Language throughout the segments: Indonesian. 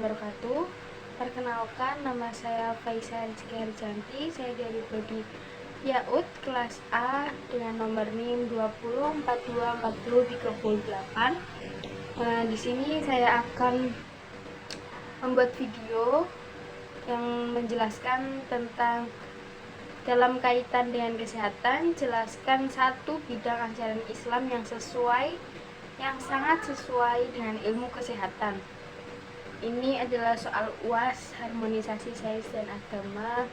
wabarakatuh. Perkenalkan, nama saya Faisa Rizky Harjanti. Saya dari Prodi Yaud kelas A dengan nomor NIM 20424038. Di sini saya akan membuat video yang menjelaskan tentang dalam kaitan dengan kesehatan, jelaskan satu bidang ajaran Islam yang sangat sesuai dengan ilmu kesehatan. Ini adalah soal UAS harmonisasi sains dan agama.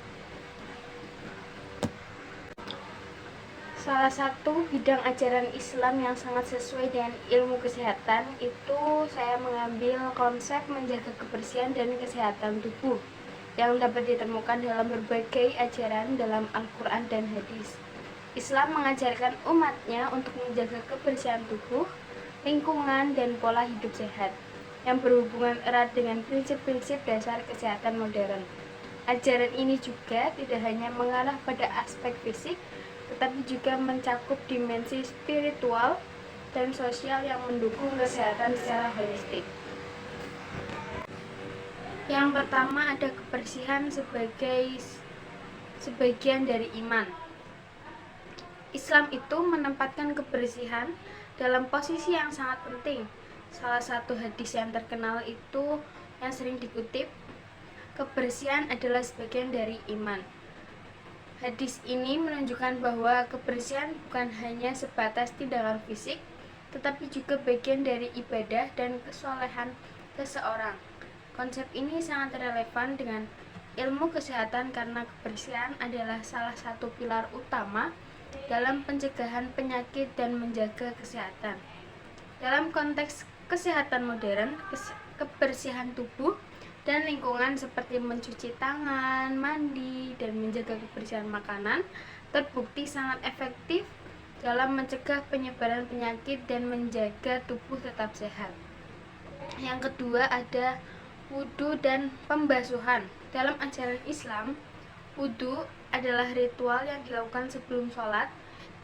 Salah satu bidang ajaran Islam yang sangat sesuai dengan ilmu kesehatan itu saya mengambil konsep menjaga kebersihan dan kesehatan tubuh yang dapat ditemukan dalam berbagai ajaran dalam Al-Quran dan hadis. Islam mengajarkan umatnya untuk menjaga kebersihan tubuh, lingkungan, dan pola hidup sehat yang berhubungan erat dengan prinsip-prinsip dasar kesehatan modern. Ajaran ini juga tidak hanya mengarah pada aspek fisik, tetapi juga mencakup dimensi spiritual dan sosial yang mendukung kesehatan secara holistik. Yang pertama ada kebersihan sebagai sebagian dari iman. Islam itu menempatkan kebersihan dalam posisi yang sangat penting. Salah satu hadis yang terkenal itu yang sering dikutip, kebersihan adalah sebagian dari iman. Hadis ini menunjukkan bahwa kebersihan bukan hanya sebatas tindakan fisik, tetapi juga bagian dari ibadah dan kesolehan seseorang. Konsep ini sangat relevan dengan ilmu kesehatan karena kebersihan adalah salah satu pilar utama dalam pencegahan penyakit dan menjaga kesehatan. Dalam konteks kesehatan modern, kebersihan tubuh dan lingkungan seperti mencuci tangan, mandi, dan menjaga kebersihan makanan terbukti sangat efektif dalam mencegah penyebaran penyakit dan menjaga tubuh tetap sehat. Yang kedua ada wudhu dan pembasuhan. Dalam ajaran Islam, wudhu adalah ritual yang dilakukan sebelum sholat,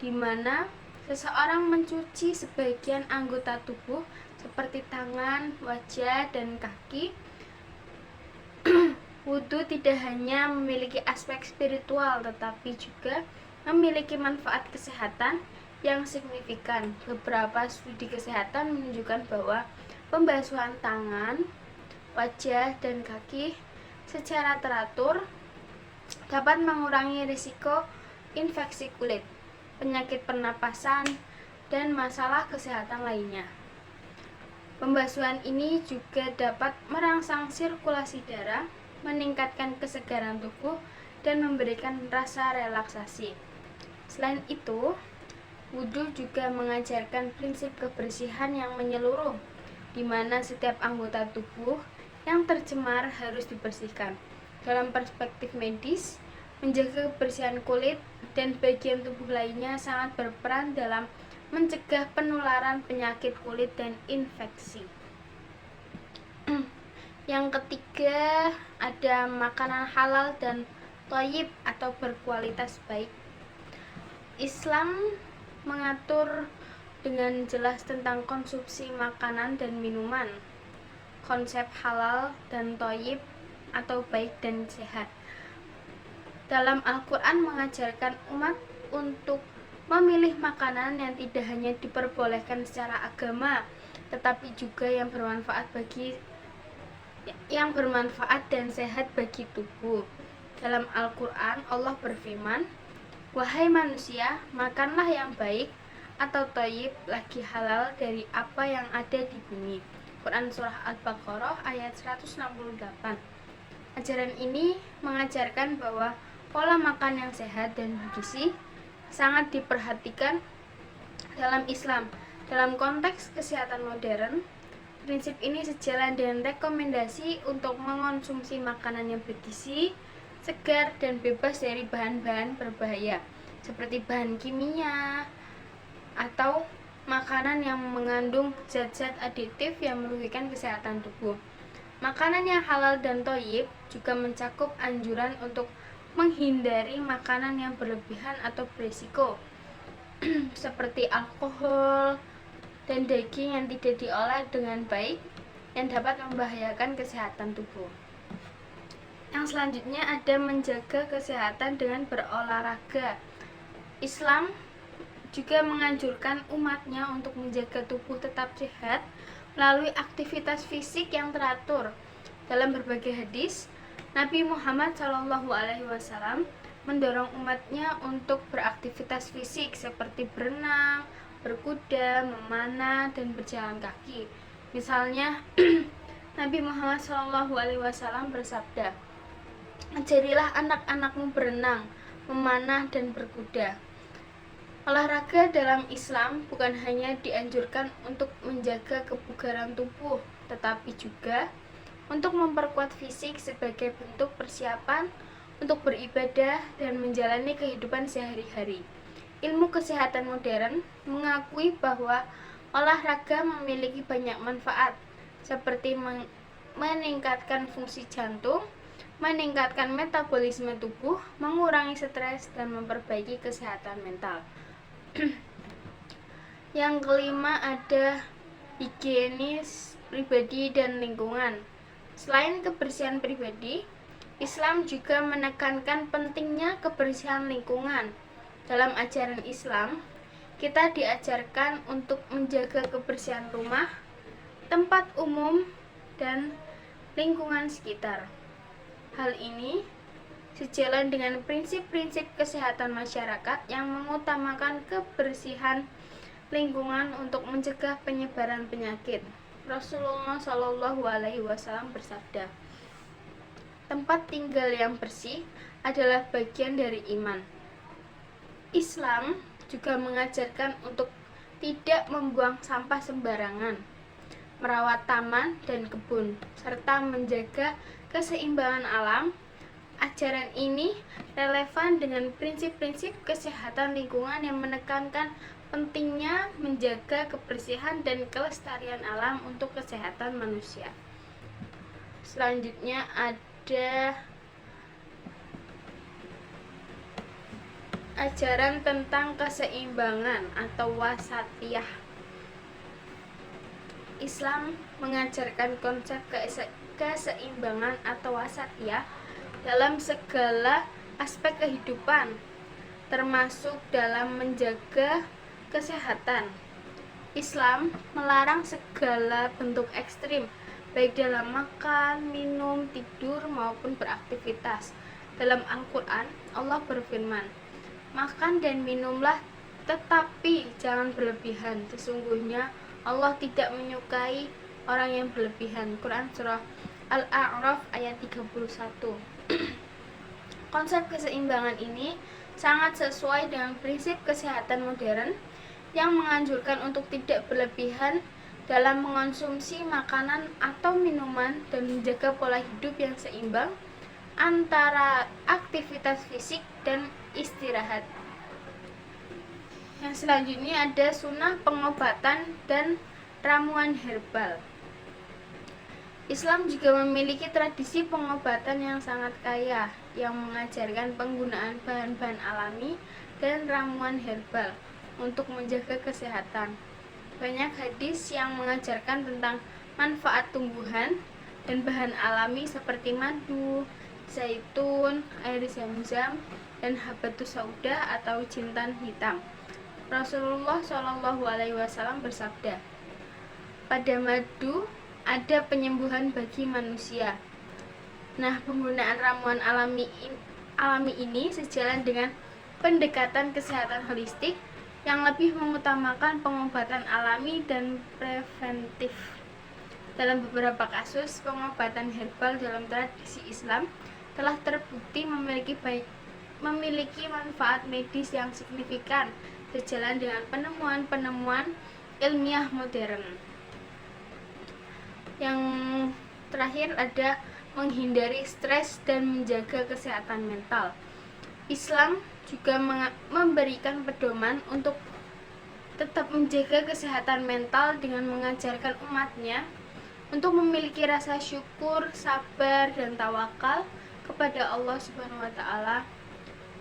di mana seseorang mencuci sebagian anggota tubuh seperti tangan, wajah, dan kaki. Wudhu tidak hanya memiliki aspek spiritual, tetapi juga memiliki manfaat kesehatan yang signifikan. Beberapa studi kesehatan menunjukkan bahwa pembasuhan tangan, wajah, dan kaki secara teratur dapat mengurangi risiko infeksi kulit, penyakit pernapasan, dan masalah kesehatan lainnya. Pembasuhan ini juga dapat merangsang sirkulasi darah, meningkatkan kesegaran tubuh, dan memberikan rasa relaksasi. Selain itu, wudhu juga mengajarkan prinsip kebersihan yang menyeluruh, di mana setiap anggota tubuh yang tercemar harus dibersihkan. Dalam perspektif medis, menjaga kebersihan kulit dan bagian tubuh lainnya sangat berperan dalam mencegah penularan penyakit kulit dan infeksi. Yang ketiga ada makanan halal dan thayyib atau berkualitas baik. Islam mengatur dengan jelas tentang konsumsi makanan dan minuman. Konsep halal dan thayyib atau baik dan sehat dalam Al-Quran mengajarkan umat untuk memilih makanan yang tidak hanya diperbolehkan secara agama, tetapi juga yang bermanfaat dan sehat bagi tubuh. Dalam Al-Quran Allah berfirman, "Wahai manusia, makanlah yang baik atau thayyib lagi halal dari apa yang ada di bumi." Quran Surah Al-Baqarah ayat 168. Ajaran ini mengajarkan bahwa pola makan yang sehat dan bergizi sangat diperhatikan dalam Islam. Dalam konteks kesehatan modern, prinsip ini sejalan dengan rekomendasi untuk mengonsumsi makanan yang bergizi, segar, dan bebas dari bahan-bahan berbahaya seperti bahan kimia atau makanan yang mengandung zat-zat aditif yang merugikan kesehatan tubuh. Makanan yang halal dan thayyib juga mencakup anjuran untuk menghindari makanan yang berlebihan atau berisiko seperti alkohol dan daging yang tidak diolah dengan baik yang dapat membahayakan kesehatan tubuh. Yang selanjutnya ada menjaga kesehatan dengan berolahraga. Islam juga menganjurkan umatnya untuk menjaga tubuh tetap sehat melalui aktivitas fisik yang teratur. Dalam berbagai hadis, Nabi Muhammad SAW mendorong umatnya untuk beraktivitas fisik seperti berenang, berkuda, memanah, dan berjalan kaki. Misalnya, Nabi Muhammad SAW bersabda, "Ajarilah anak-anakmu berenang, memanah, dan berkuda." Olahraga dalam Islam bukan hanya dianjurkan untuk menjaga kebugaran tubuh, tetapi juga untuk memperkuat fisik sebagai bentuk persiapan untuk beribadah dan menjalani kehidupan sehari-hari. Ilmu kesehatan modern mengakui bahwa olahraga memiliki banyak manfaat, seperti meningkatkan fungsi jantung, meningkatkan metabolisme tubuh, mengurangi stres, dan memperbaiki kesehatan mental. Yang kelima ada higienis pribadi dan lingkungan. Selain kebersihan pribadi, Islam juga menekankan pentingnya kebersihan lingkungan. Dalam ajaran Islam, kita diajarkan untuk menjaga kebersihan rumah, tempat umum, dan lingkungan sekitar. Hal ini sejalan dengan prinsip-prinsip kesehatan masyarakat yang mengutamakan kebersihan lingkungan untuk mencegah penyebaran penyakit. Rasulullah SAW bersabda, "Tempat tinggal yang bersih adalah bagian dari iman." Islam juga mengajarkan untuk tidak membuang sampah sembarangan, merawat taman dan kebun, serta menjaga keseimbangan alam. Ajaran ini relevan dengan prinsip-prinsip kesehatan lingkungan yang menekankan pentingnya menjaga kebersihan dan kelestarian alam untuk kesehatan manusia. Selanjutnya ada ajaran tentang keseimbangan atau wasatiyah. Islam mengajarkan konsep keseimbangan atau wasatiyah dalam segala aspek kehidupan, termasuk dalam menjaga kesehatan. Islam melarang segala bentuk ekstrim, baik dalam makan, minum, tidur, maupun beraktivitas. Dalam Al-Quran, Allah berfirman, "Makan dan minumlah, tetapi jangan berlebihan. Sesungguhnya Allah tidak menyukai orang yang berlebihan." Quran Surah Al-A'raf ayat 31. Konsep keseimbangan ini sangat sesuai dengan prinsip kesehatan modern yang menganjurkan untuk tidak berlebihan dalam mengonsumsi makanan atau minuman dan menjaga pola hidup yang seimbang antara aktivitas fisik dan istirahat. Yang selanjutnya ada sunnah pengobatan dan ramuan herbal. Islam juga memiliki tradisi pengobatan yang sangat kaya, yang mengajarkan penggunaan bahan-bahan alami dan ramuan herbal untuk menjaga kesehatan. Banyak hadis yang mengajarkan tentang manfaat tumbuhan dan bahan alami seperti madu, zaitun, air zam-zam, dan habatus sauda atau jintan hitam. Rasulullah SAW bersabda, "Pada madu ada penyembuhan bagi manusia." Nah, penggunaan ramuan alami ini sejalan dengan pendekatan kesehatan holistik yang lebih mengutamakan pengobatan alami dan preventif. Dalam beberapa kasus, pengobatan herbal dalam tradisi Islam telah terbukti memiliki manfaat medis yang signifikan, sejalan dengan penemuan-penemuan ilmiah modern. Yang terakhir ada menghindari stres dan menjaga kesehatan mental. Islam juga memberikan pedoman untuk tetap menjaga kesehatan mental dengan mengajarkan umatnya untuk memiliki rasa syukur, sabar, dan tawakal kepada Allah Subhanahu wa Ta'ala.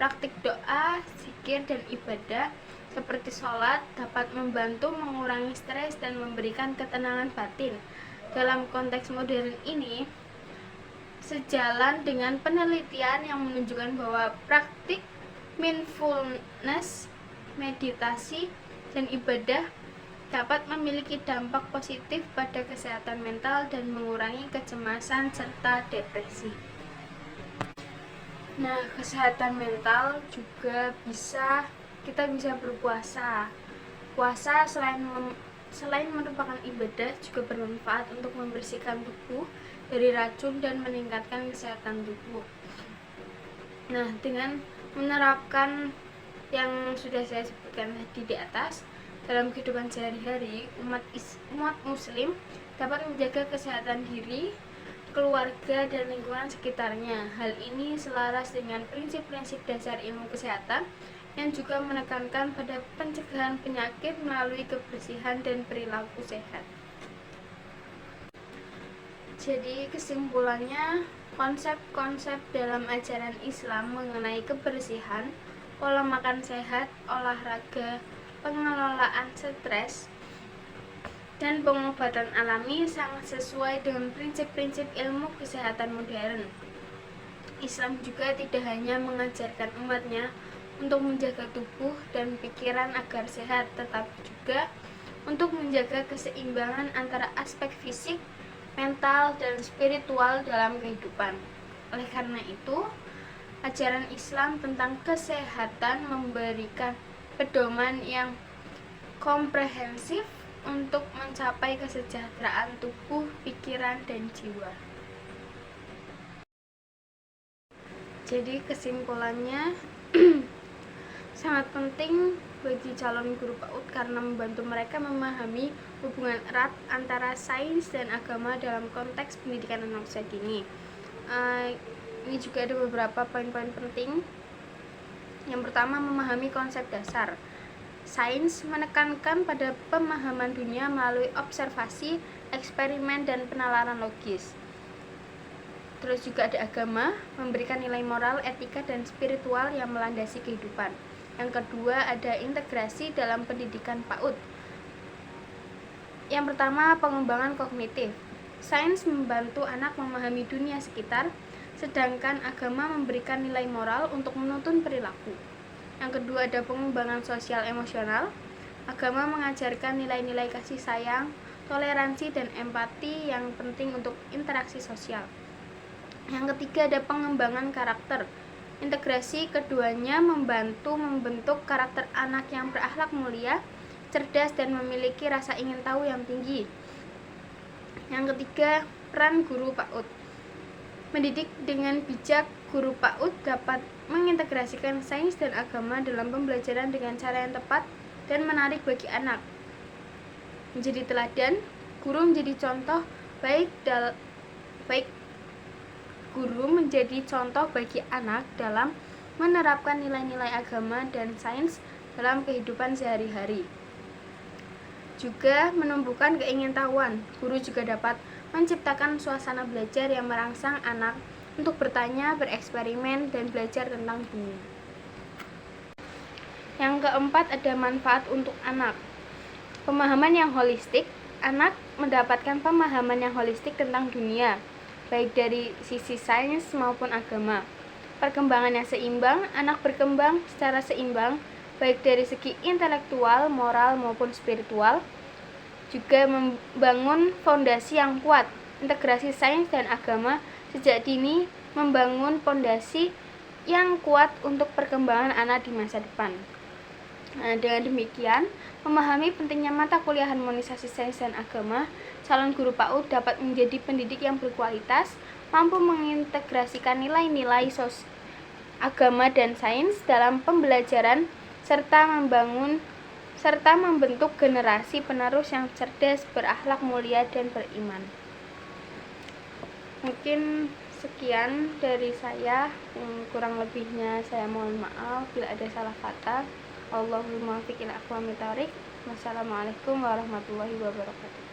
Praktik doa, zikir, dan ibadah seperti sholat dapat membantu mengurangi stres dan memberikan ketenangan batin. dalam konteks modern ini sejalan dengan penelitian yang menunjukkan bahwa praktik mindfulness, meditasi, dan ibadah dapat memiliki dampak positif pada kesehatan mental dan mengurangi kecemasan serta depresi. Nah, kesehatan mental juga kita bisa berpuasa. Puasa selain merupakan ibadah juga bermanfaat untuk membersihkan tubuh dari racun dan meningkatkan kesehatan tubuh. Nah, dengan menerapkan yang sudah saya sebutkan tadi di atas dalam kehidupan sehari-hari, umat muslim dapat menjaga kesehatan diri, keluarga, dan lingkungan sekitarnya. Hal ini selaras dengan prinsip-prinsip dasar ilmu kesehatan yang juga menekankan pada pencegahan penyakit melalui kebersihan dan perilaku sehat. Jadi kesimpulannya, konsep-konsep dalam ajaran Islam mengenai kebersihan, pola makan sehat, olahraga, pengelolaan stres, dan pengobatan alami sangat sesuai dengan prinsip-prinsip ilmu kesehatan modern. Islam juga tidak hanya mengajarkan umatnya untuk menjaga tubuh dan pikiran agar sehat, tetapi juga untuk menjaga keseimbangan antara aspek fisik, mental, dan spiritual dalam kehidupan. Oleh karena itu, ajaran Islam tentang kesehatan memberikan pedoman yang komprehensif untuk mencapai kesejahteraan tubuh, pikiran, dan jiwa. Jadi kesimpulannya sangat penting bagi calon guru PAUD karena membantu mereka memahami hubungan erat antara sains dan agama dalam konteks pendidikan anak usia dini. Ini juga ada beberapa poin-poin penting. Yang pertama, memahami konsep dasar. Sains menekankan pada pemahaman dunia melalui observasi, eksperimen, dan penalaran logis. Terus juga ada agama, memberikan nilai moral, etika, dan spiritual yang melandasi kehidupan. Yang kedua, ada integrasi dalam pendidikan PAUD. Yang pertama, pengembangan kognitif. Sains membantu anak memahami dunia sekitar, sedangkan agama memberikan nilai moral untuk menuntun perilaku. Yang kedua, ada pengembangan sosial emosional. Agama mengajarkan nilai-nilai kasih sayang, toleransi, dan empati yang penting untuk interaksi sosial. Yang ketiga, ada pengembangan karakter. Integrasi keduanya membantu membentuk karakter anak yang berakhlak mulia, cerdas, dan memiliki rasa ingin tahu yang tinggi. Yang ketiga, peran guru PAUD. Mendidik dengan bijak, guru PAUD dapat mengintegrasikan sains dan agama dalam pembelajaran dengan cara yang tepat dan menarik bagi anak. Menjadi teladan, guru menjadi contoh guru menjadi contoh bagi anak dalam menerapkan nilai-nilai agama dan sains dalam kehidupan sehari-hari. Juga menumbuhkan keingintahuan. Guru juga dapat menciptakan suasana belajar yang merangsang anak untuk bertanya, bereksperimen, dan belajar tentang dunia. Yang keempat, ada manfaat untuk anak. Pemahaman yang holistik. Anak mendapatkan pemahaman yang holistik tentang dunia, baik dari sisi sains maupun agama. Perkembangan yang seimbang, anak berkembang secara seimbang, baik dari segi intelektual, moral, maupun spiritual. Juga membangun fondasi yang kuat. Integrasi sains dan agama sejak dini membangun fondasi yang kuat untuk perkembangan anak di masa depan. Nah, dengan demikian, memahami pentingnya mata kuliah harmonisasi sains dan agama, calon guru PAUD dapat menjadi pendidik yang berkualitas, mampu mengintegrasikan nilai-nilai agama dan sains dalam pembelajaran, serta membentuk generasi penerus yang cerdas, berakhlak mulia, dan beriman. Mungkin sekian dari saya, kurang lebihnya saya mohon maaf bila ada salah kata. Allahumma muwaffiq ila aqwamit thoriq. Wassalamualaikum warahmatullahi wabarakatuh.